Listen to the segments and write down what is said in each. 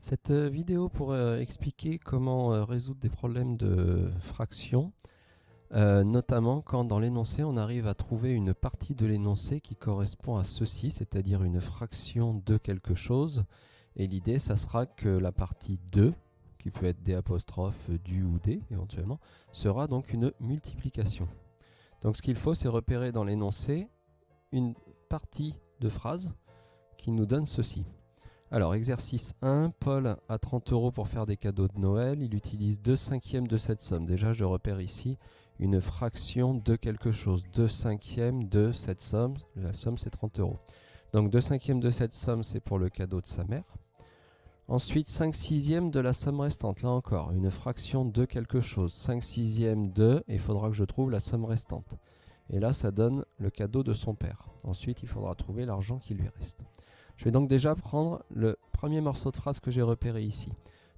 Cette vidéo pour expliquer comment résoudre des problèmes de fraction, notamment quand dans l'énoncé on arrive à trouver une partie de l'énoncé qui correspond à ceci, c'est-à-dire une fraction de quelque chose, et l'idée ça sera que la partie 2, qui peut être d', du ou d éventuellement, sera donc une multiplication. Donc ce qu'il faut, c'est repérer dans l'énoncé une partie de phrase qui nous donne ceci. Alors, exercice 1, Paul a 30 € pour faire des cadeaux de Noël. Il utilise 2/5 de cette somme. Déjà, je repère ici une fraction de quelque chose. 2/5 de cette somme. La somme, c'est 30 €. Donc, 2/5 de cette somme, c'est pour le cadeau de sa mère. Ensuite, 5/6 de la somme restante. Là encore, une fraction de quelque chose. 5/6 de, et il faudra que je trouve la somme restante. Et là, ça donne le cadeau de son père. Ensuite, il faudra trouver l'argent qui lui reste. Je vais donc déjà prendre le premier morceau de phrase que j'ai repéré ici.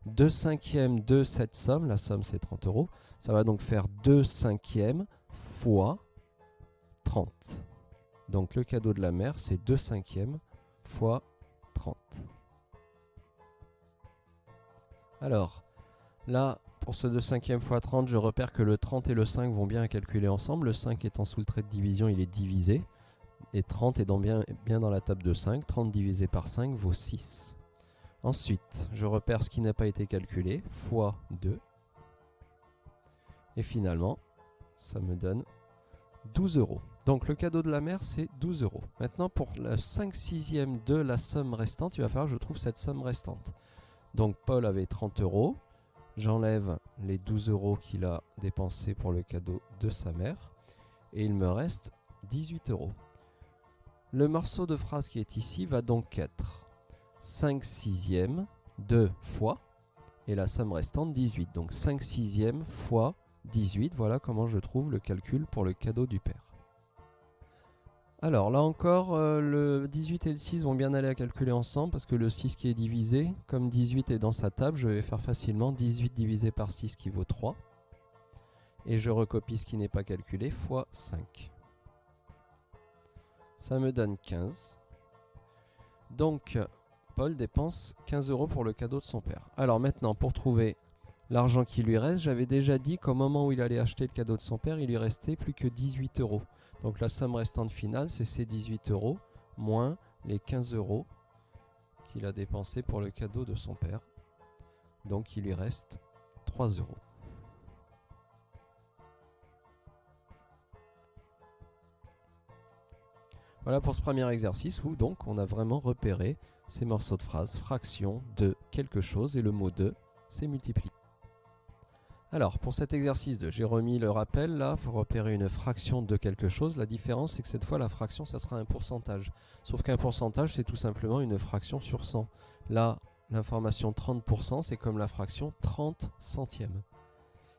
2/5 de cette somme, la somme c'est 30 €, ça va donc faire 2/5 fois 30. Donc le cadeau de la mère c'est 2/5 fois 30. Alors, là, pour ce 2/5 fois 30, je repère que le 30 et le 5 vont bien calculer ensemble. Le 5 étant sous le trait de division, il est divisé. Et 30 est donc bien dans la table de 5. 30 divisé par 5 vaut 6. Ensuite, je repère ce qui n'a pas été calculé, fois 2. Et finalement, ça me donne 12 €. Donc le cadeau de la mère, c'est 12 €. Maintenant, pour le 5/6 de la somme restante, il va falloir que je trouve cette somme restante. Donc Paul avait 30 €. J'enlève les 12 € qu'il a dépensés pour le cadeau de sa mère. Et il me reste 18 €. Le morceau de phrase qui est ici va donc être 5/6 de fois, et la somme restante 18. Donc 5/6 fois 18, voilà comment je trouve le calcul pour le cadeau du père. Alors là encore, le 18 et le 6 vont bien aller à calculer ensemble, parce que le 6 qui est divisé, comme 18 est dans sa table, je vais faire facilement 18 divisé par 6 qui vaut 3. Et je recopie ce qui n'est pas calculé, fois 5. Ça me donne 15. Donc, Paul dépense 15 € pour le cadeau de son père. Alors maintenant, pour trouver l'argent qui lui reste, j'avais déjà dit qu'au moment où il allait acheter le cadeau de son père, il lui restait plus que 18 €. Donc la somme restante finale, c'est ces 18 € moins les 15 € qu'il a dépensés pour le cadeau de son père. Donc il lui reste 3 €. Voilà pour ce premier exercice où donc on a vraiment repéré ces morceaux de phrases, fraction de quelque chose, et le mot de, c'est multiplié. Alors pour cet exercice 2, j'ai remis le rappel, là, il faut repérer une fraction de quelque chose. La différence, c'est que cette fois, la fraction, ça sera un pourcentage. Sauf qu'un pourcentage, c'est tout simplement une fraction sur 100. Là, l'information 30%, c'est comme la fraction 30 centièmes.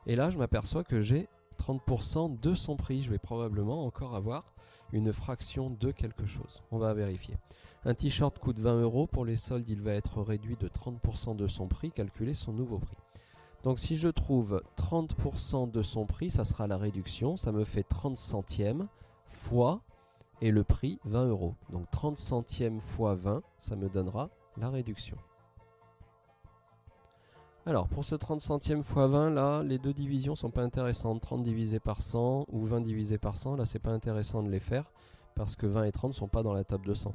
Et là, je m'aperçois que j'ai 30% de son prix. Je vais probablement encore avoir une fraction de quelque chose. On va vérifier. Un t-shirt coûte 20 €. Pour les soldes, il va être réduit de 30% de son prix. Calculer son nouveau prix. Donc si je trouve 30% de son prix, ça sera la réduction. Ça me fait 30 centièmes fois, et le prix 20 €. Donc 30 centièmes fois 20, ça me donnera la réduction. Alors, pour ce 30 centièmes fois 20, là, les deux divisions ne sont pas intéressantes. 30 divisé par 100 ou 20 divisé par 100, là, c'est pas intéressant de les faire parce que 20 et 30 ne sont pas dans la table de 100.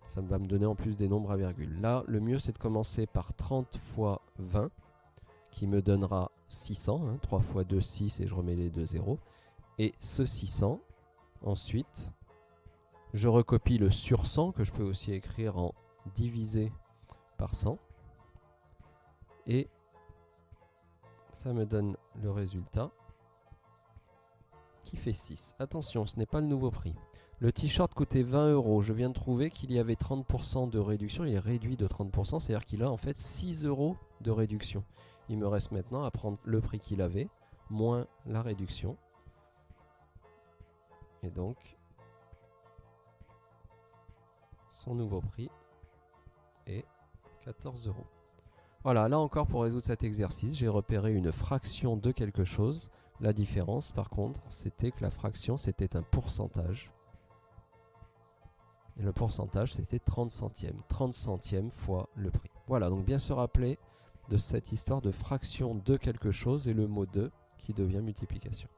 Ça va me donner en plus des nombres à virgule. Là, le mieux, c'est de commencer par 30 fois 20, qui me donnera 600. 3 fois 2, 6, et je remets les deux zéros. Et ce 600, ensuite, je recopie le sur 100, que je peux aussi écrire en divisé par 100. Et ça me donne le résultat qui fait 6. Attention, ce n'est pas le nouveau prix. Le t-shirt coûtait 20 €. Je viens de trouver qu'il y avait 30% de réduction. Il est réduit de 30%, c'est-à-dire qu'il a en fait 6 € de réduction. Il me reste maintenant à prendre le prix qu'il avait, moins la réduction. Et donc, son nouveau prix est 14 €. Voilà, là encore pour résoudre cet exercice, j'ai repéré une fraction de quelque chose. La différence, par contre, c'était que la fraction, c'était un pourcentage. Et le pourcentage, c'était 30 centièmes. 30 centièmes fois le prix. Voilà, donc bien se rappeler de cette histoire de fraction de quelque chose et le mot de qui devient multiplication.